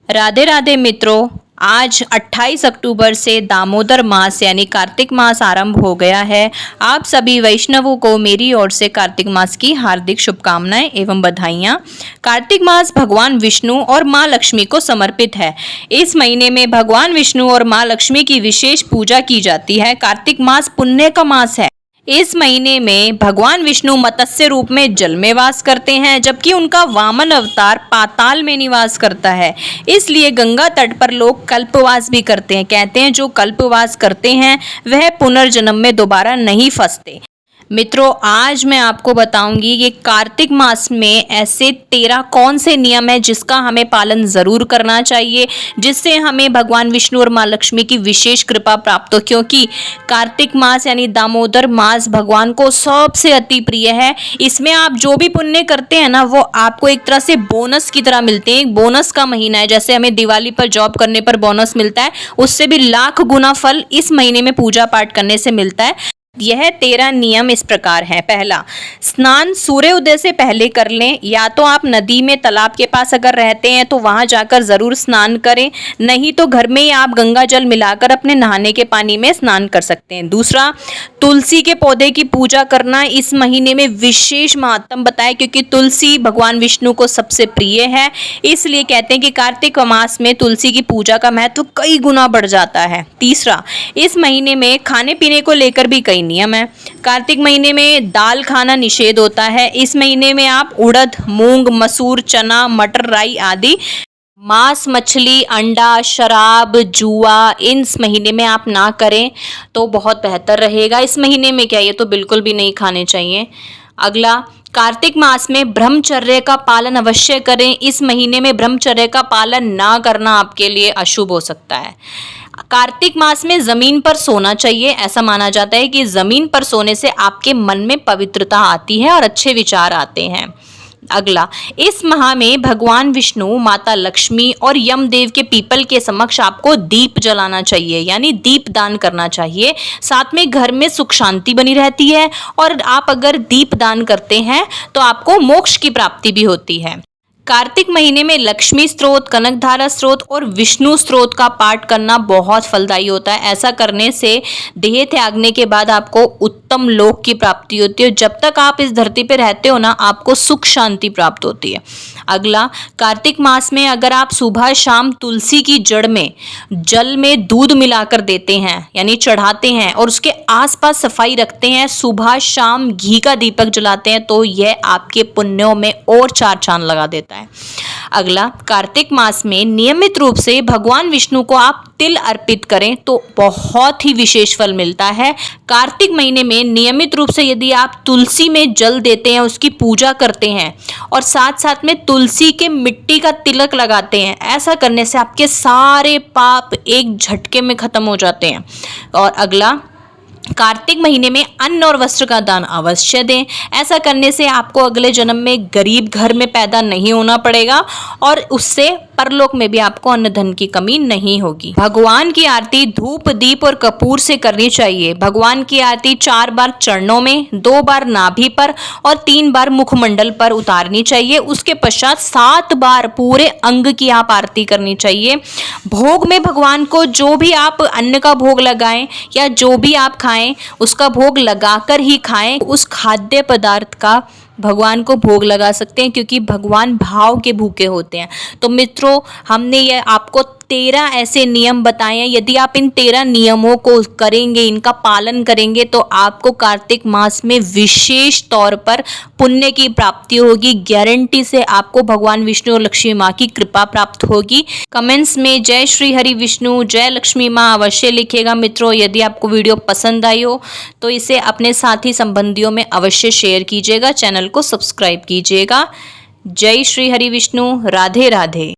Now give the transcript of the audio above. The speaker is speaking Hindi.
राधे राधे मित्रों, आज 28 अक्टूबर से दामोदर मास यानी कार्तिक मास आरंभ हो गया है। आप सभी वैष्णवों को मेरी ओर से कार्तिक मास की हार्दिक शुभकामनाएं एवं बधाइयां। कार्तिक मास भगवान विष्णु और मां लक्ष्मी को समर्पित है। इस महीने में भगवान विष्णु और मां लक्ष्मी की विशेष पूजा की जाती है। कार्तिक मास पुण्य का मास है। इस महीने में भगवान विष्णु मत्स्य रूप में जल में वास करते हैं, जबकि उनका वामन अवतार पाताल में निवास करता है। इसलिए गंगा तट पर लोग कल्पवास भी करते हैं। कहते हैं जो कल्पवास करते हैं वह पुनर्जन्म में दोबारा नहीं फंसते। मित्रों, आज मैं आपको बताऊंगी कि कार्तिक मास में ऐसे 13 कौन से नियम है जिसका हमें पालन जरूर करना चाहिए, जिससे हमें भगवान विष्णु और मां लक्ष्मी की विशेष कृपा प्राप्त हो। क्योंकि कार्तिक मास यानी दामोदर मास भगवान को सबसे अति प्रिय है। इसमें आप जो भी पुण्य करते हैं ना, वो आपको एक तरह से बोनस की तरह मिलते हैं। एक बोनस का महीना है, जैसे हमें दिवाली पर जॉब करने पर बोनस मिलता है, उससे भी लाख गुना फल इस महीने में पूजा पाठ करने से मिलता है। यह 13 नियम इस प्रकार हैं। पहला, स्नान सूर्य उदय से पहले कर लें। या तो आप नदी में, तालाब के पास अगर रहते हैं तो वहां जाकर जरूर स्नान करें, नहीं तो घर में ही आप गंगा जल मिलाकर अपने नहाने के पानी में स्नान कर सकते हैं। दूसरा, तुलसी के पौधे की पूजा करना इस महीने में विशेष महत्व बताए, क्योंकि तुलसी भगवान विष्णु को सबसे प्रिय है। इसलिए कहते हैं कि कार्तिक मास में तुलसी की पूजा का महत्व कई गुना बढ़ जाता है। तीसरा, इस महीने में खाने पीने को लेकर भी कई नियम है। कार्तिक महीने में दाल खाना निषेध होता है। इस महीने में आप उड़द, मूंग, मसूर, चना, मटर, राई आदि, मांस, मछली, अंडा, शराब, जुआ इस महीने में आप ना करें तो बहुत बेहतर रहेगा। इस महीने में क्या, ये तो बिल्कुल भी नहीं खाने चाहिए। अगला, कार्तिक मास में ब्रह्मचर्य का पालन अवश्य करें। इस महीने में ब्रह्मचर्य का पालन ना करना आपके लिए अशुभ हो सकता है। कार्तिक मास में जमीन पर सोना चाहिए। ऐसा माना जाता है कि जमीन पर सोने से आपके मन में पवित्रता आती है और अच्छे विचार आते हैं। अगला, इस माह में भगवान विष्णु, माता लक्ष्मी और यमदेव के पीपल के समक्ष आपको दीप जलाना चाहिए, यानी दीप दान करना चाहिए। साथ में घर में सुख शांति बनी रहती है और आप अगर दीप दान करते हैं तो आपको मोक्ष की प्राप्ति भी होती है। कार्तिक महीने में लक्ष्मी स्त्रोत, कनकधारा स्त्रोत और विष्णु स्त्रोत का पाठ करना बहुत फलदायी होता है। ऐसा करने से देह त्यागने के बाद आपको उत्तम लोक की प्राप्ति होती है। जब तक आप इस धरती पे रहते हो ना, आपको सुख शांति प्राप्त होती है। अगला, कार्तिक मास में अगर आप सुबह शाम तुलसी की जड़ में जल में दूध मिलाकर देते हैं, यानी चढ़ाते हैं, और उसके आसपास सफाई रखते हैं, सुबह शाम घी का दीपक जलाते हैं, तो यह आपके पुण्यों में और 4 चांद लगा देता है। अगला, कार्तिक मास में नियमित रूप से भगवान विष्णु को आप तिल अर्पित करें तो बहुत ही विशेष फल मिलता है। कार्तिक महीने में नियमित रूप से यदि आप तुलसी में जल देते हैं, उसकी पूजा करते हैं और साथ साथ में तुलसी के मिट्टी का तिलक लगाते हैं, ऐसा करने से आपके सारे पाप एक झटके में खत्म हो जाते हैं। और अगला, कार्तिक महीने में अन्न और वस्त्र का दान अवश्य दें। ऐसा करने से आपको अगले जन्म में गरीब घर में पैदा नहीं होना पड़ेगा और उससे परलोक में भी आपको अन्न धन की कमी नहीं होगी। भगवान की आरती धूप, दीप और कपूर से करनी चाहिए। भगवान की आरती 4 बार चरणों में, 2 बार नाभि पर और 3 बार मुखमंडल पर उतारनी चाहिए। उसके पश्चात 7 बार पूरे अंग की आप आरती करनी चाहिए। भोग में भगवान को जो भी आप अन्न का भोग लगाएं या जो भी आप खाएं, उसका भोग लगाकर ही खाएं। उस खाद्य पदार्थ का भगवान को भोग लगा सकते हैं, क्योंकि भगवान भाव के भूखे होते हैं। तो मित्रों, हमने ये आपको 13 ऐसे नियम बताए हैं। यदि आप इन 13 नियमों को करेंगे, इनका पालन करेंगे, तो आपको कार्तिक मास में विशेष तौर पर पुण्य की प्राप्ति होगी। गारंटी से आपको भगवान विष्णु और लक्ष्मी माँ की कृपा प्राप्त होगी। कमेंट्स में जय श्री हरि विष्णु, जय लक्ष्मी माँ अवश्य लिखिएगा। मित्रों, यदि आपको वीडियो पसंद आई हो तो इसे अपने साथी संबंधियों में अवश्य शेयर कीजिएगा। चैनल को सब्सक्राइब कीजिएगा। जय श्री हरि विष्णु। राधे राधे।